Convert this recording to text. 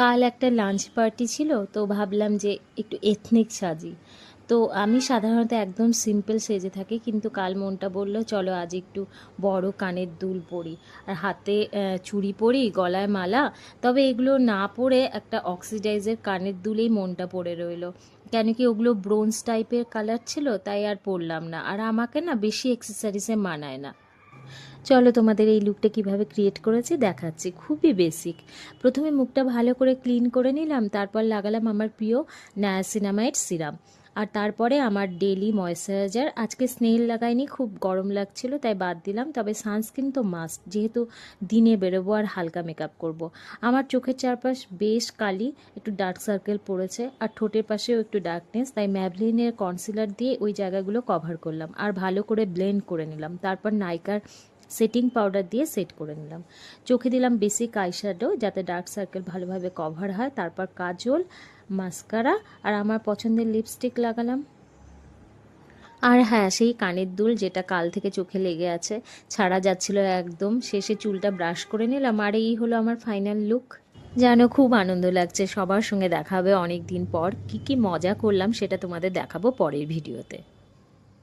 কাল একটা lunch party ছিল, তো ভাবলাম যে একটু এথনিক সাজি। তো আমি সাধারণত একদম সিম্পল সেজে থাকি, কিন্তু কাল মনটা বললো চলো আজ একটু বড় কানের দুল পরি, আর হাতে চুড়ি পরি, গলায় মালা। তবে এগুলো না পরে একটা অক্সিডাইজের কানের দুলেই মনটা পড়ে রইলো। কেন কি ওগুলো ব্রোঞ্জ টাইপের কালার ছিল, তাই আর পরলাম না। আর আমাকে না বেশি অ্যাক্সেসরিজে মানায় না। চলো তোমাদের এই লুকটা কিভাবে ক্রিয়েট করেছি দেখাচ্ছি। খুবই বেসিক। প্রথমে মুখটা ভালো করে ক্লিন করে নিলাম, তারপর লাগালাম আমার প্রিয় নায়াসিনামাইড সিরাম। আর তারপরে আমার ডেলি ময়েশ্চারাইজার। আজকে স্নেল লাগাইনি, খুব গরম লাগছিল তাই বাদ দিলাম। তবে সানস্ক্রিন তো মাস্ট, যেহেতু দিনে বেরোবো আর হালকা মেকআপ করব। আমার চোখের চারপাশ বেশ কালি, একটু ডার্ক সার্কেল পড়েছে, আর ঠোঁটের পাশেও একটু ডার্কনেস, তাই ম্যাবলিনের কনসিলার দিয়ে ওই জায়গাগুলো কভার করলাম আর ভালো করে ব্লেন্ড করে নিলাম। তারপর নাইকার সেটিং পাউডার দিয়ে সেট করে নিলাম। চোখে দিলাম বেসিক আইশ্যাডো যাতে ডার্ক সার্কেল ভালোভাবে কভার হয়। তারপর কাজল, মাস্কারা আর আমার পছন্দের লিপস্টিক লাগালাম। আর হ্যাঁ, সেই কানের দুল যেটা কাল থেকে চোখে লেগে আছে, ছাড়া যাচ্ছিল একদম। শেষে চুলটা ব্রাশ করে নিলাম, আর এই হলো আমার ফাইনাল লুক। যেন খুব আনন্দ লাগছে, সবার সঙ্গে দেখা হবে অনেক দিন পর। কি কি মজা করলাম সেটা তোমাদের দেখাবো পরের ভিডিওতে।